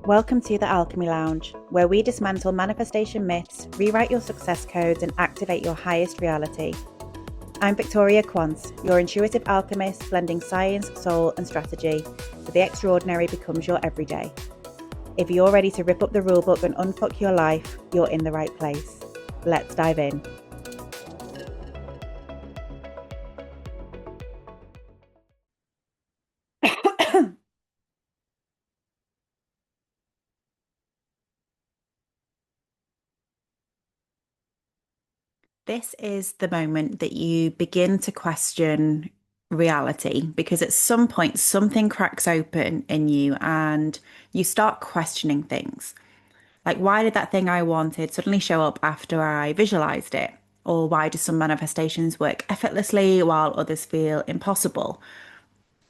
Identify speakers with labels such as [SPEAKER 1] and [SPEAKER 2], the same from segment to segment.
[SPEAKER 1] Welcome to the Alchemy Lounge, where we dismantle manifestation myths, rewrite your success codes, and activate your highest reality. I'm Victoria Quance, your intuitive alchemist, blending science, soul, and strategy, so the extraordinary becomes your everyday. If you're ready to rip up the rulebook and unfuck your life, you're in the right place. Let's dive in. This is the moment that you begin to question reality because at some point something cracks open in you and you start questioning things. Like, why did that thing I wanted suddenly show up after I visualized it? Or why do some manifestations work effortlessly while others feel impossible?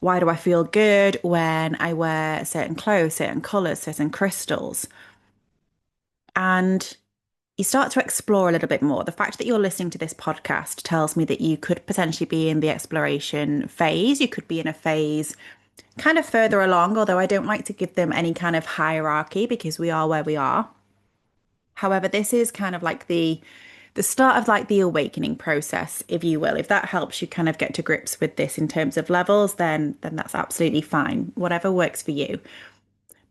[SPEAKER 1] Why do I feel good when I wear certain clothes, certain colors, certain crystals? And you start to explore a little bit more. The fact that you're listening to this podcast tells me that you could potentially be in the exploration phase. You could be in a phase kind of further along, although I don't like to give them any kind of hierarchy because we are where we are. However, this is kind of like the start of like the awakening process, if you will. If that helps you kind of get to grips with this in terms of levels, then that's absolutely fine. Whatever works for you.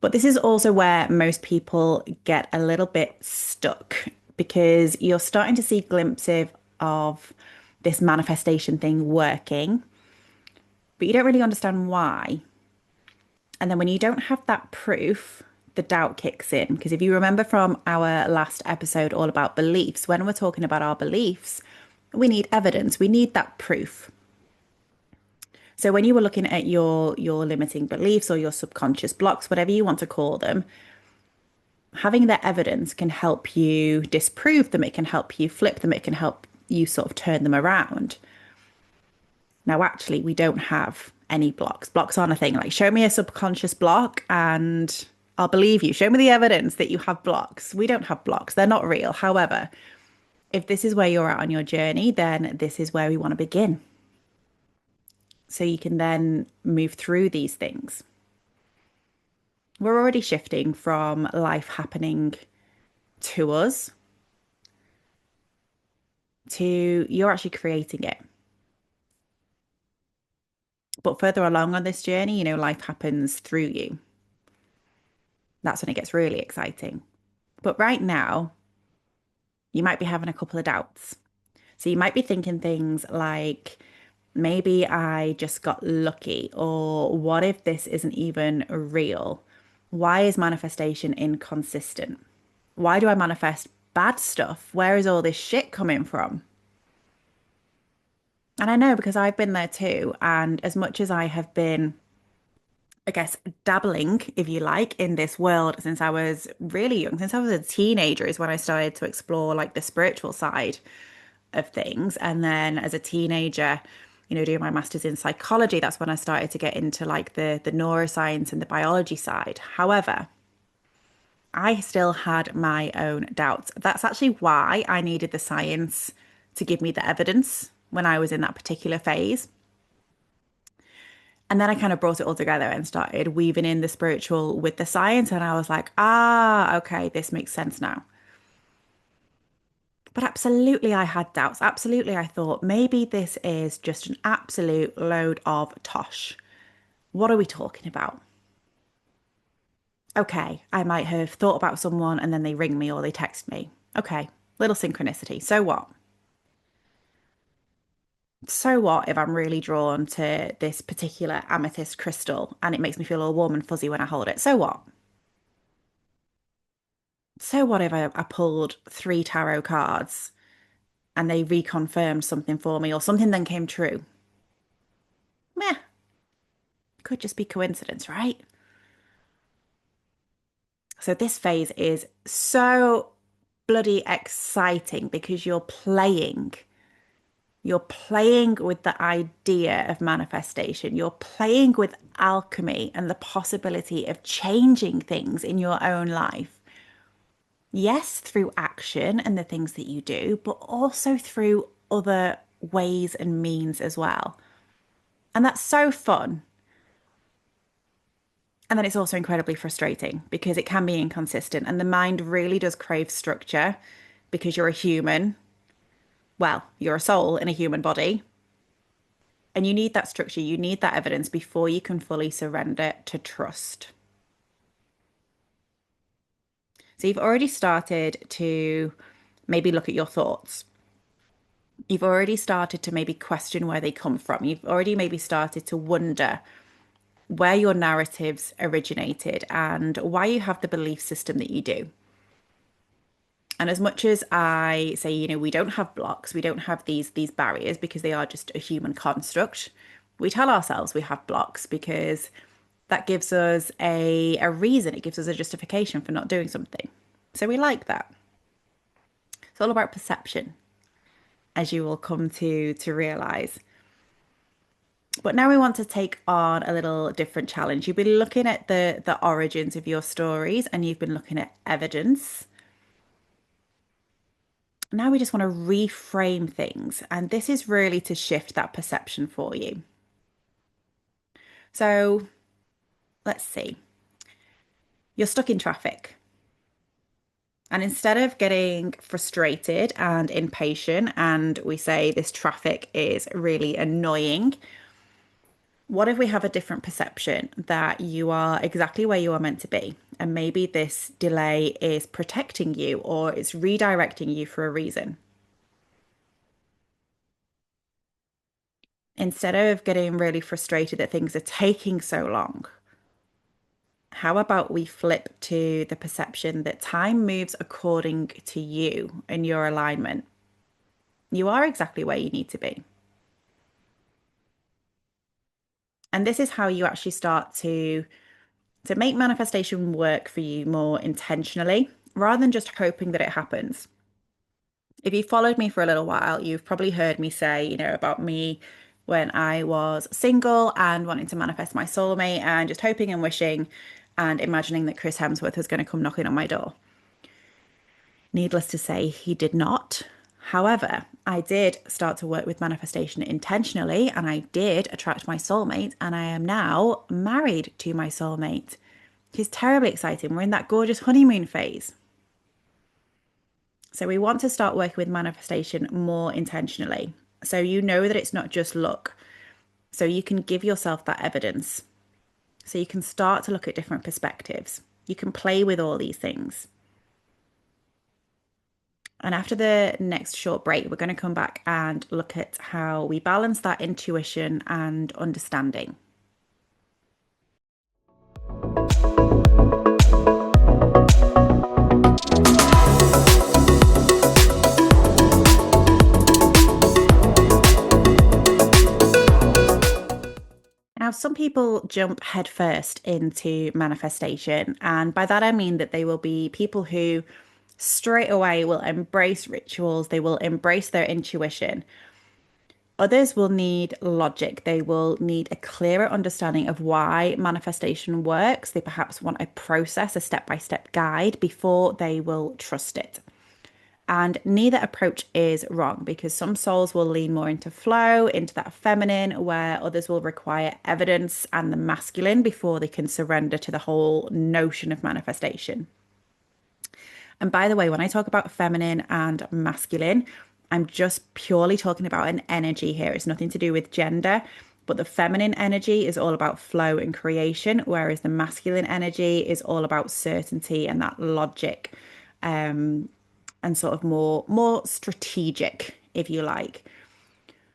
[SPEAKER 1] But this is also where most people get a little bit stuck because you're starting to see glimpses of this manifestation thing working, but you don't really understand why. And then when you don't have that proof, the doubt kicks in. Because if you remember from our last episode all about beliefs, when we're talking about our beliefs, we need evidence, we need that proof. So when you were looking at your limiting beliefs or your subconscious blocks, whatever you want to call them, having that evidence can help you disprove them, it can help you flip them, it can help you sort of turn them around. Now, actually, we don't have any blocks. Blocks aren't a thing. Like, show me a subconscious block and I'll believe you. Show me the evidence that you have blocks. We don't have blocks. They're not real. However, if this is where you're at on your journey, then this is where we want to begin. So you can then move through these things. We're already shifting from life happening to us to you're actually creating it. But further along on this journey, life happens through you. That's when it gets really exciting. But right now, you might be having a couple of doubts. So you might be thinking things like, maybe I just got lucky, or what if this isn't even real? Why is manifestation inconsistent? Why do I manifest bad stuff? Where is all this shit coming from? And I know because I've been there too. And as much as I have been, I guess, dabbling, if you like, in this world since I was really young, since I was a teenager, is when I started to explore like the spiritual side of things. And then as a teenager, doing my master's in psychology, that's when I started to get into like the neuroscience and the biology side. However, I still had my own doubts. That's actually why I needed the science to give me the evidence when I was in that particular phase. And then I kind of brought it all together and started weaving in the spiritual with the science. And I was like, okay, this makes sense now. But absolutely, I had doubts. Absolutely, I thought maybe this is just an absolute load of tosh. What are we talking about? Okay, I might have thought about someone and then they ring me or they text me. Okay, little synchronicity. So what? So what if I'm really drawn to this particular amethyst crystal and it makes me feel all warm and fuzzy when I hold it? So what? So what if I pulled three tarot cards and they reconfirmed something for me or something then came true? Meh, could just be coincidence, right? So this phase is so bloody exciting because you're playing with the idea of manifestation. You're playing with alchemy and the possibility of changing things in your own life. Yes, through action and the things that you do, but also through other ways and means as well. And that's so fun. And then it's also incredibly frustrating because it can be inconsistent and the mind really does crave structure because you're a human. Well, you're a soul in a human body and you need that structure, you need that evidence before you can fully surrender to trust. So you've already started to maybe look at your thoughts. You've already started to maybe question where they come from. You've already maybe started to wonder where your narratives originated and why you have the belief system that you do. And as much as I say, we don't have blocks, we don't have these barriers because they are just a human construct. We tell ourselves we have blocks because that gives us a reason, it gives us a justification for not doing something. So we like that. It's all about perception, as you will come to realize. But now we want to take on a little different challenge. You've been looking at the origins of your stories and you've been looking at evidence. Now we just want to reframe things. And this is really to shift that perception for you. So let's see. You're stuck in traffic. And instead of getting frustrated and impatient, and we say this traffic is really annoying, what if we have a different perception that you are exactly where you are meant to be? And maybe this delay is protecting you or it's redirecting you for a reason. Instead of getting really frustrated that things are taking so long, how about we flip to the perception that time moves according to you and your alignment? You are exactly where you need to be. And this is how you actually start to make manifestation work for you more intentionally rather than just hoping that it happens. If you followed me for a little while, you've probably heard me say, about me when I was single and wanting to manifest my soulmate and just hoping and wishing and imagining that Chris Hemsworth was going to come knocking on my door. Needless to say, he did not. However, I did start to work with manifestation intentionally and I did attract my soulmate, and I am now married to my soulmate. It's terribly exciting. We're in that gorgeous honeymoon phase. So we want to start working with manifestation more intentionally. So you know that it's not just luck. So you can give yourself that evidence. So you can start to look at different perspectives. You can play with all these things. And after the next short break, we're going to come back and look at how we balance that intuition and understanding. Now, some people jump headfirst into manifestation, and by that I mean that they will be people who straight away will embrace rituals, they will embrace their intuition. Others will need logic. They will need a clearer understanding of why manifestation works. They perhaps want a process, a step-by-step guide before they will trust it. And neither approach is wrong because some souls will lean more into flow, into that feminine, where others will require evidence and the masculine before they can surrender to the whole notion of manifestation. And by the way, when I talk about feminine and masculine, I'm just purely talking about an energy here. It's nothing to do with gender, but the feminine energy is all about flow and creation, whereas the masculine energy is all about certainty and that logic, and sort of more strategic, if you like.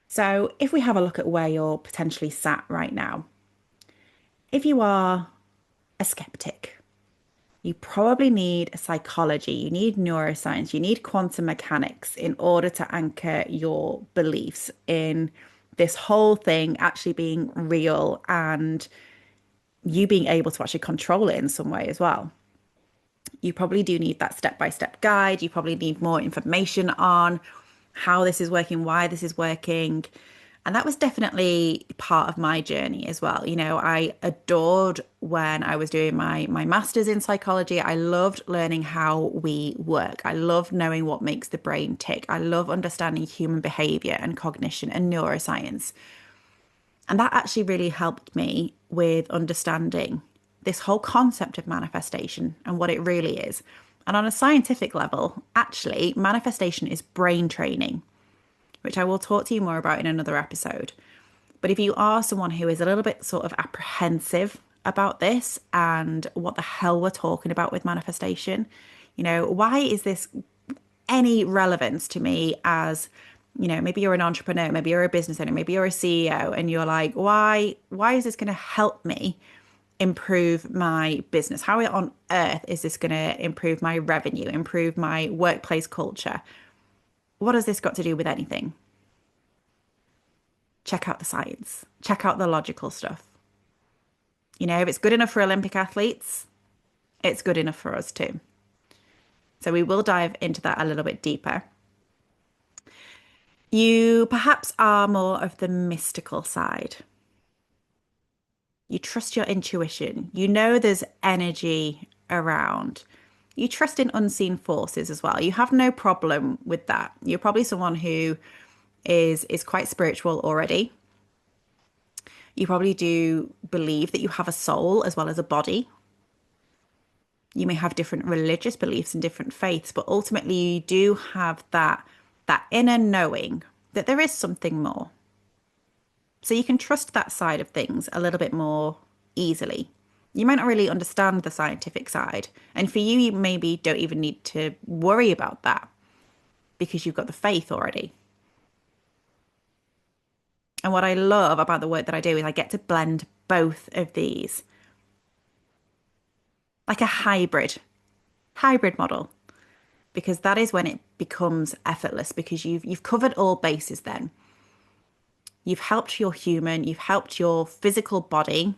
[SPEAKER 1] So if we have a look at where you're potentially sat right now, if you are a skeptic, you probably need psychology, you need neuroscience, you need quantum mechanics in order to anchor your beliefs in this whole thing actually being real and you being able to actually control it in some way as well. You probably do need that step-by-step guide. You probably need more information on how this is working, why this is working. And that was definitely part of my journey as well. I adored when I was doing my master's in psychology. I loved learning how we work. I love knowing what makes the brain tick. I love understanding human behavior and cognition and neuroscience. And that actually really helped me with understanding this whole concept of manifestation and what it really is. And on a scientific level, actually, manifestation is brain training, which I will talk to you more about in another episode. But if you are someone who is a little bit sort of apprehensive about this and what the hell we're talking about with manifestation, why is this any relevance to me as, maybe you're an entrepreneur, maybe you're a business owner, maybe you're a CEO, and you're like, why is this going to help me improve my business? How on earth is this going to improve my revenue, improve my workplace culture? What has this got to do with anything? Check out the science, check out the logical stuff. If it's good enough for Olympic athletes, it's good enough for us too. So we will dive into that a little bit deeper. You perhaps are more of the mystical side. You trust your intuition. There's energy around. You trust in unseen forces as well. You have no problem with that. You're probably someone who is quite spiritual already. You probably do believe that you have a soul as well as a body. You may have different religious beliefs and different faiths, but ultimately you do have that inner knowing that there is something more. So you can trust that side of things a little bit more easily. You might not really understand the scientific side. And for you, you maybe don't even need to worry about that because you've got the faith already. And what I love about the work that I do is I get to blend both of these. Like a hybrid model. Because that is when it becomes effortless, because you've covered all bases then. You've helped your human, you've helped your physical body,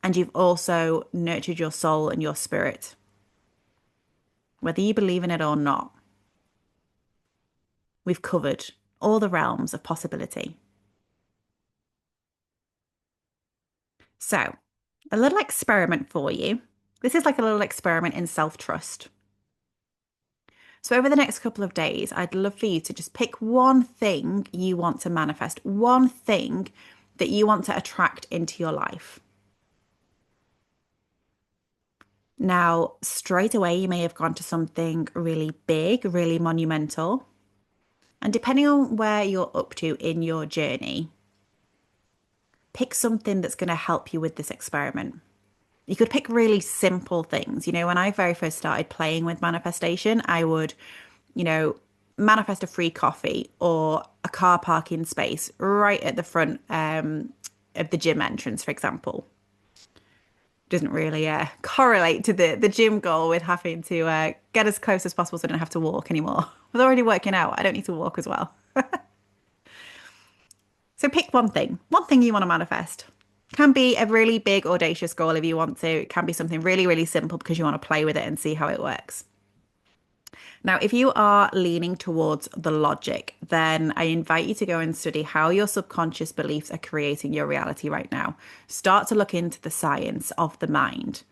[SPEAKER 1] and you've also nurtured your soul and your spirit. Whether you believe in it or not, we've covered all the realms of possibility. So, a little experiment for you. This is like a little experiment in self-trust. So over the next couple of days, I'd love for you to just pick one thing you want to manifest, one thing that you want to attract into your life. Now, straight away, you may have gone to something really big, really monumental. And depending on where you're up to in your journey, pick something that's going to help you with this experiment. You could pick really simple things. When I very first started playing with manifestation, I would, manifest a free coffee or a car parking space right at the front of the gym entrance, for example. Doesn't really correlate to the gym goal with having to get as close as possible so I don't have to walk anymore. I was already working out. I don't need to walk as well. So pick one thing you want to manifest. Can be a really big, audacious goal if you want to. It can be something really, really simple because you want to play with it and see how it works. Now, if you are leaning towards the logic, then I invite you to go and study how your subconscious beliefs are creating your reality right now. Start to look into the science of the mind.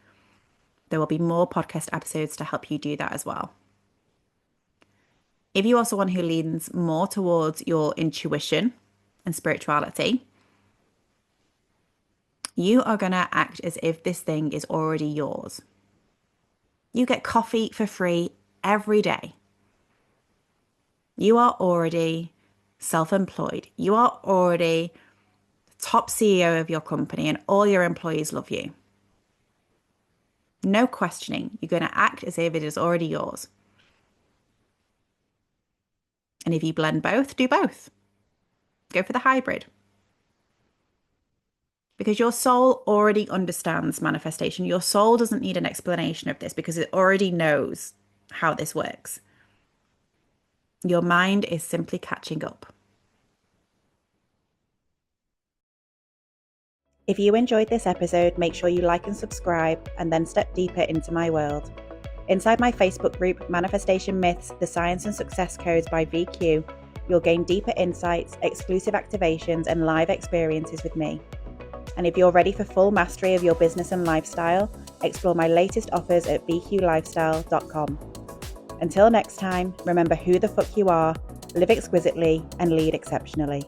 [SPEAKER 1] There will be more podcast episodes to help you do that as well. If you are someone who leans more towards your intuition and spirituality, you are going to act as if this thing is already yours. You get coffee for free every day. You are already self-employed. You are already the top CEO of your company and all your employees love you. No questioning. You're going to act as if it is already yours. And if you blend both, do both. Go for the hybrid. Because your soul already understands manifestation. Your soul doesn't need an explanation of this because it already knows how this works. Your mind is simply catching up. If you enjoyed this episode, make sure you like and subscribe and then step deeper into my world. Inside my Facebook group, Manifestation Myths, The Science and Success Codes by VQ, you'll gain deeper insights, exclusive activations, and live experiences with me. And if you're ready for full mastery of your business and lifestyle, explore my latest offers at vqlifestyle.com. Until next time, remember who the fuck you are, live exquisitely, and lead exceptionally.